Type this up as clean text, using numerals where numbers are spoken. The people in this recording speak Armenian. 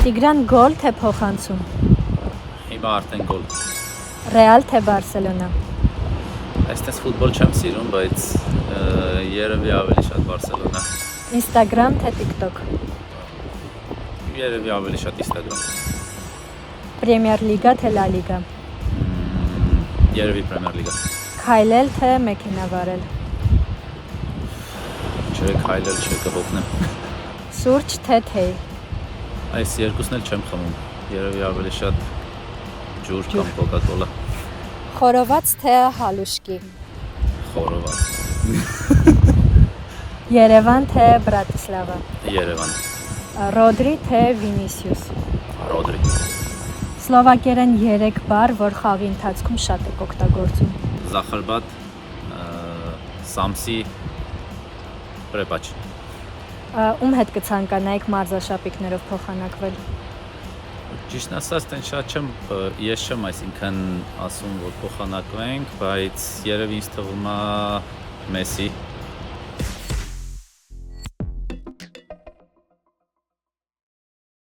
Տիգրան գոլ թե փոխանցում։ Հիմա արդեն գոլ։ Ռեալ թե Բարսելոնա։ Այստեղ ֆուտբոլ չեմ սիրում, բայց երևի ավելի շատ Բարսելոնա։ Instagram թե TikTok։ Երևի ավելի շատ Instagram։ Պրեմիեր լիգա թե Լա լիգա։ Երևի Պրեմիեր լիգա։ Քայլել թե մեքենա վարել։ Չէ, քայլել չէ, կհոգնեմ։ Սուրճ թե թեյ։ Այս երկուսն էլ չեմ խմում։ Երևի ավելի շատ ջուր կամ կոկա-կոլա։ Խորոված թե հալուշկի։ Խորոված։ Երևան թե Բրատիսլավա։ Երևան։ Ռոդրի թե Վինիսիուս։ Ռոդրի։ Սլովակերեն 3 բառ, որ խաղի ընթացքում շատ եք օգտագործում։ Զախարբատ, Սամսի, Պրեպաչ։ Ում հետ կցանկանայիք մարզաշապիկներով փոխանակվել։ Ճիշտ ասած, տեն շատ չեմ, ես չեմ այսինքն ասում, որ փոխանակվենք, բայց երևի ինձ թվում է Մեսի